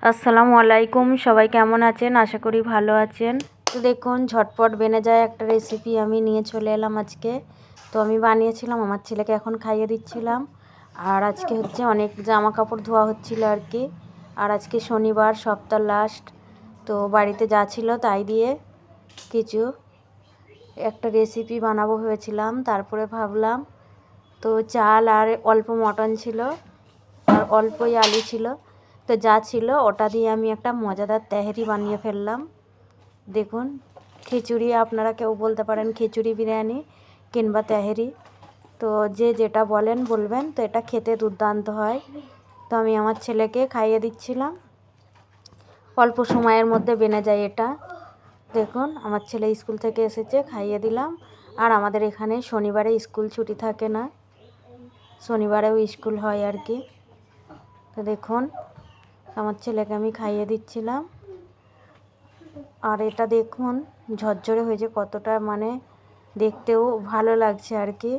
আসসালামু আলাইকুম, সবাই কেমন আছেন? আশা করি ভালো আছেন। তো দেখুন, ঝটপট বেনে যায় একটা রেসিপি আমি নিয়ে চলে এলাম আজকে। তো আমি বানিয়েছিলাম, আমার ছেলেকে এখন খাইয়ে দিচ্ছিলাম। আর আজকে হচ্ছে অনেক জামা কাপড় ধোয়া হচ্ছিল আর কি। আর আজকে শনিবার, সপ্তাহ লাস্ট। তো বাড়িতে যা ছিল তাই দিয়ে কিছু একটা রেসিপি বানাবো ভেবেছিলাম। তারপরে ভাবলাম, তো চাল আর অল্প মটন ছিল আর অল্পই আলু ছিল, তো যা ছিল ওটা দিয়ে আমি একটা মজাদার তেহারি বানিয়ে ফেললাম। দেখুন, খিচুড়ি আপনারা কেউ বলতে পারেন, খিচুড়ি বিরিয়ানি কিংবা তেহারি, তো যে যেটা বলেন বলবেন। তো এটা খেতে দুর্দান্ত হয়। তো আমি আমার ছেলেকে খাইয়ে দিচ্ছিলাম, অল্প সময়ের মধ্যে বেনে যায় এটা। দেখুন, আমার ছেলে স্কুল থেকে এসেছে, খাইয়ে দিলাম। আর আমাদের এখানে শনিবারে স্কুল ছুটি থাকে না, শনিবারেও স্কুল হয় আর কি। তো দেখুন, আমার ছেলেকে আমি খাইয়ে দিচ্ছিলাম। আর এটা দেখুন ঝরঝরে হয়েছে, কতটা মানে দেখতেও ভালো লাগছে আর কি।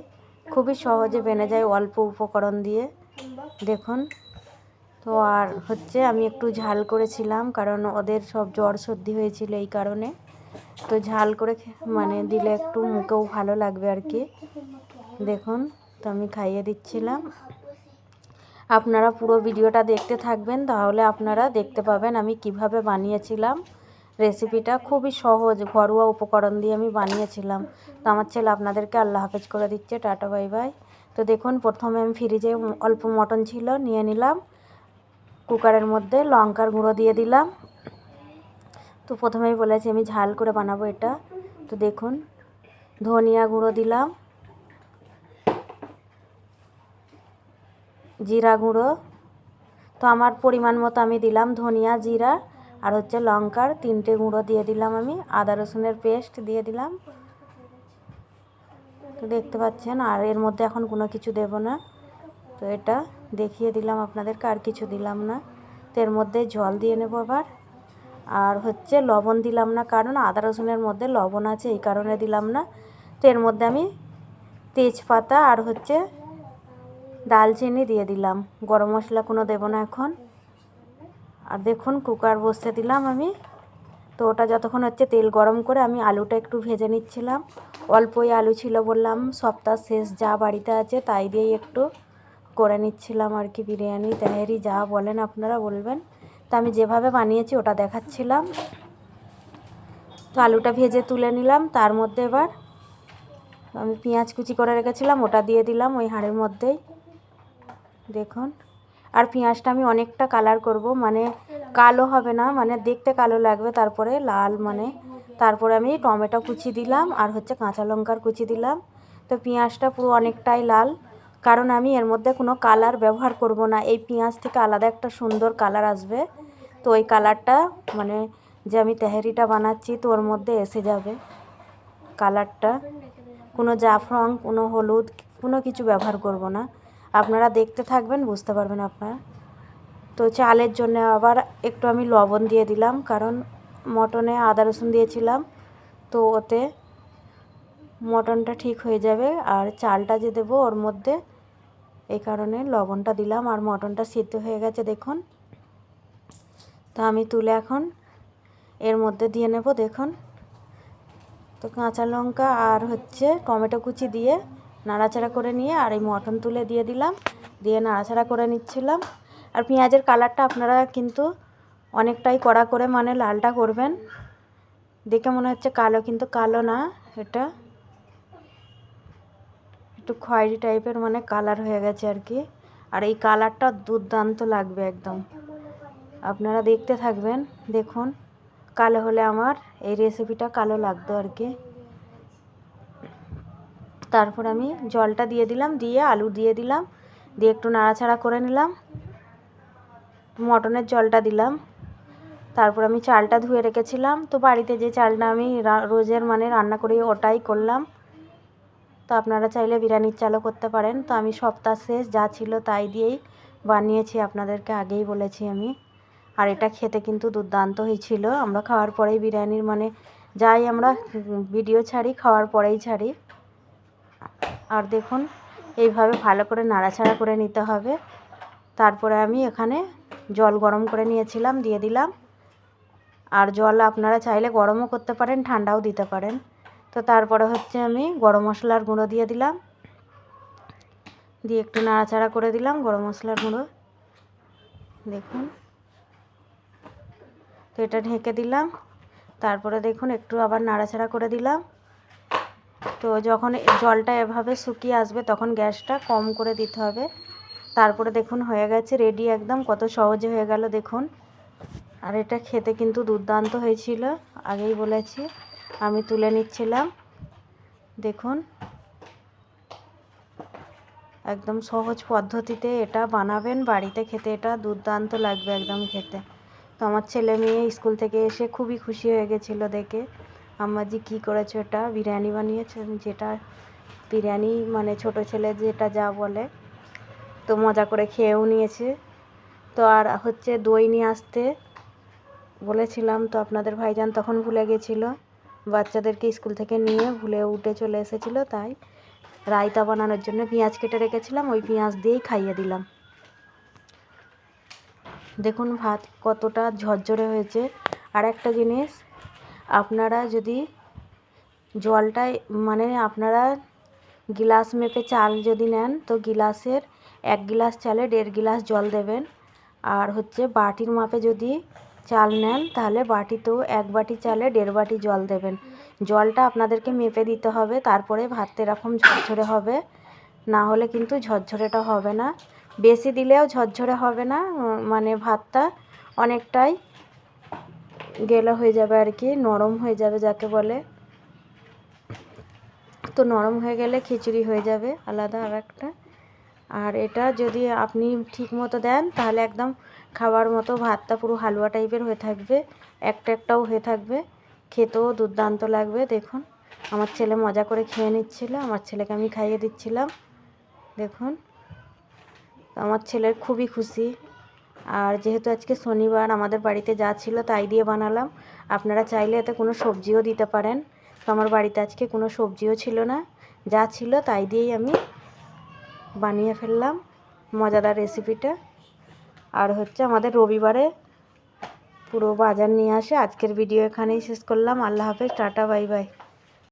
খুবই সহজে বেনে যায় অল্প উপকরণ দিয়ে। দেখুন, তো আর হচ্ছে আমি একটু ঝাল করেছিলাম, কারণ ওদের সব জ্বর সর্দি হয়েছিল এই কারণে। তো ঝাল করে মানে দিলে একটু মুখেও ভালো লাগবে আর কি। দেখুন, তো আমি খাইয়ে দিচ্ছিলাম। আপনারা পুরো ভিডিওটা দেখতে থাকবেন, তাহলে আপনারা দেখতে পাবেন আমি কিভাবে বানিয়েছিলাম। রেসিপিটা খুবই সহজ, ঘরোয়া উপকরণ দিয়ে আমি বানিয়েছিলাম। তো আমার ছেলে আপনাদেরকে আল্লাহ হাফেজ করে দিচ্ছে, টাটা বাই বাই। তো দেখুন, প্রথমে আমি ফ্রিজে অল্প মটন ছিল নিয়ে নিলাম, কুকারের মধ্যে লঙ্কার গুঁড়ো দিয়ে দিলাম। তো প্রথমেই বলেছি আমি ঝাল করে বানাবো এটা। তো দেখুন, ধনিয়া গুঁড়ো দিলাম, জিরা গুঁড়ো, তো আমার পরিমাণ মতো আমি দিলাম ধনিয়া, জিরা আর হচ্ছে লঙ্কার 3টে গুঁড়ো দিয়ে দিলাম আমি। আদা রসুনের পেস্ট দিয়ে দিলাম, তো দেখতে পাচ্ছেন। আর এর মধ্যে এখন কোনো কিছু দেব না, তো এটা দেখিয়ে দিলাম আপনাদেরকে, আর কিছু দিলাম না। তো এর মধ্যে জল দিয়ে নেব আবার। আর হচ্ছে লবণ দিলাম না, কারণ আদা রসুনের মধ্যে লবণ আছে, এই কারণে দিলাম না। তো এর মধ্যে আমি তেজপাতা আর হচ্ছে দালচিনি দিয়ে দিলাম, গরম মশলা কোনো দেব না এখন। আর দেখুন, কুকার বসিয়ে দিলাম আমি। তো ওটা যতক্ষণ হচ্ছে, তেল গরম করে আমি আলুটা একটু ভেজে নিচ্ছিলাম। অল্পই আলু ছিল, বললাম সপ্তাহ শেষ যা বাড়িতে আছে তাই দিয়েই একটু করে নিচ্ছিলাম আর কি। বিরিয়ানি, তেহারি যা বলেন আপনারা বলবেন। তো আমি যেভাবে বানিয়েছি ওটা দেখাচ্ছিলাম। তো আলুটা ভেজে তুলে নিলাম। তার মধ্যে এবার আমি পেঁয়াজ কুচি করে রেখেছিলাম, ওটা দিয়ে দিলাম ওই হাঁড়ির মধ্যেই। দেখুন, আর পেঁয়াজটা আমি অনেকটা কালার করব, মানে কালো হবে না, মানে দেখতে কালো লাগবে, তারপরে লাল, মানে তারপরে আমি টমেটো কুচি দিলাম আর হচ্ছে কাঁচা লঙ্কার কুচি দিলাম। তো পেঁয়াজটা পুরো অনেকটাই লাল, কারণ আমি এর মধ্যে কোনো কালার ব্যবহার করব না। এই পেঁয়াজ থেকে আলাদা একটা সুন্দর কালার আসবে, তো ওই কালারটা মানে যে আমি তেহারিটা বানাচ্ছি তো ওর মধ্যে এসে যাবে কালারটা। কোনো জাফরান, কোনো হলুদ, কোনো কিছু ব্যবহার করব না। আপনারা দেখতে থাকবেন, বুঝতে পারবেন আপনারা। তো চালের জন্য আবার একটু আমি লবণ দিয়ে দিলাম, কারণ মটনে আদা রসুন দিয়েছিলাম, তো ওতে মটনটা ঠিক হয়ে যাবে। আর চালটা যে দেবো ওর মধ্যে, এই কারণে লবণটা দিলাম। আর মটনটা সিদ্ধ হয়ে গেছে দেখুন। তো আমি তুলে এখন এর মধ্যে দিয়ে নেব। দেখুন, তো কাঁচা লঙ্কা আর হচ্ছে টমেটো কুচি দিয়ে নাড়াচাড়া করে নিয়ে আর এই মটন তুলে দিয়ে দিলাম, দিয়ে নাড়াচাড়া করে নিচ্ছিলাম। আর পেঁয়াজের কালারটা আপনারা কিন্তু অনেকটাই কড়া করে, মানে লালটা করবেন। দেখে মনে হচ্ছে কালো, কিন্তু কালো না, এটা একটু খয়েরি টাইপের মানে কালার হয়ে গেছে আর কি। আর এই কালারটা দুর্দান্ত লাগবে একদম, আপনারা দেখতে থাকবেন। দেখুন, কালো হলে আমার এই রেসিপিটা কালো লাগতো আর কি। তারপর আমি জলটা দিয়ে দিলাম, দিয়ে আলু দিয়ে দিলাম, দিয়ে একটু নাড়াচাড়া করে নিলাম। মটনের জলটা দিলাম। তারপর আমি চালটা ধুয়ে রেখেছিলাম, তো বাড়িতে যে চালটা আমি রোজের মানে রান্না করি ওটাই করলাম। তো আপনারা চাইলে বিরিয়ানির চালও করতে পারেন। তো আমি সপ্তাহ শেষ যা ছিল তাই দিয়েই বানিয়েছি, আপনাদেরকে আগেই বলেছি আমি। আর এটা খেতে কিন্তু দুর্দান্ত হয়েছিল। আমরা খাওয়ার পরেই বিরিয়ানির মানে যাই আমরা ভিডিও ছাড়ি, খাওয়ার পরেই ছাড়ি। আর দেখুন, এইভাবে ভালো করে নাড়াচাড়া করে নিতে হবে। তারপরে আমি এখানে জল গরম করে নিয়েছিলাম, দিয়ে দিলাম। আর জল আপনারা চাইলে গরমও করতে পারেন, ঠান্ডাও দিতে পারেন। তো তারপরে হচ্ছে আমি গরম মশলার গুঁড়ো দিয়ে দিলাম, দিয়ে একটু নাড়াচাড়া করে দিলাম গরম মশলার গুঁড়ো। দেখুন, তো এটা ঢেকে দিলাম। তারপরে দেখুন একটু আবার নাড়াচাড়া করে দিলাম। তো যখন জলটা এভাবে শুকিয়ে আসবে তখন গ্যাসটা কম করে দিতে হবে। তারপরে দেখুন হয়ে গেছে রেডি, একদম কত সহজে হয়ে গেল দেখুন। আর এটা খেতে কিন্তু দুর্দান্ত হয়েছিল, আগেই বলেছি। আমি তুলে নিচ্ছিলাম, দেখুন একদম সহজ পদ্ধতিতে এটা বানাবেন, বাড়িতে খেতে এটা দুর্দান্ত লাগবে একদম খেতে। তো আমার ছেলে মেয়ে স্কুল থেকে এসে খুবই খুশি হয়ে গেছিলো দেখে, আম্মাজি কী করেছো, এটা বিরিয়ানি বানিয়েছে, যেটা বিরিয়ানি মানে ছোট ছেলে যেটা যা বলে। তো মজা করে খেয়েও নিয়েছে। তো আর হচ্ছে দই নিয়ে আসতে বলেছিলাম, তো আপনাদের ভাইজান তখন ভুলে গেছিলো, বাচ্চাদেরকে স্কুল থেকে নিয়ে ভুলে উঠে চলে এসেছিলো। তাই রায়তা বানানোর জন্য পেঁয়াজ কেটে রেখেছিলাম, ওই পেঁয়াজ দিয়েই খাইয়ে দিলাম। দেখুন ভাত কতটা ঝরঝরে হয়েছে। আর একটা জিনিস, আপনারা যদি জলটা মানে আপনারা গিলাস মেপে চাল যদি নেন তো গিলাসের 1 গিলাস চালে 1.5 গিলাস জল দেবেন। আর হচ্ছে বাটির মাপে যদি চাল নেন তাহলে বাটিতেও 1 বাটি চালে 1.5 বাটি জল দেবেন। জলটা আপনাদেরকে মেপে দিতে হবে, তারপরে ভাতটা এরকম ঝরঝরে হবে, না হলে কিন্তু ঝরঝরেটা হবে না। বেশি দিলেও ঝরঝরে হবে না, মানে ভাতটা অনেকটাই গেলা হয়ে যাবে আর কি, নরম হয়ে যাবে যাকে বলে। তো নরম হয়ে গেলে খিচুড়ি হয়ে যাবে আলাদা আর একটা। আর এটা যদি আপনি ঠিক মতো দেন তাহলে একদম খাওয়ার মতো ভাতটা পুরো হালুয়া টাইপের হয়ে থাকবে, একটাও হয়ে থাকবে, খেতেও দুর্দান্ত লাগবে। দেখুন আমার ছেলে মজা করে খেয়ে নিচ্ছিল, আমার ছেলেকে আমি খাইয়ে দিচ্ছিলাম। দেখুন আমার ছেলের খুবই খুশি। আর যেহেতু আজকে শনিবার, আমাদের বাড়িতে যা ছিল তাই দিয়ে বানালাম। আপনারা চাইলে এতে কোনো সবজিও দিতে পারেন। তো আমার বাড়িতে আজকে কোনো সবজিও ছিল না, যা ছিল তাই দিয়েই আমি বানিয়ে ফেললাম মজাদার রেসিপিটা। আর হচ্ছে আমাদের রবিবারে পুরো বাজার নিয়ে আসে। আজকের ভিডিও এখানেই শেষ করলাম। আল্লাহ হাফেজ, টাটা, বাই বাই।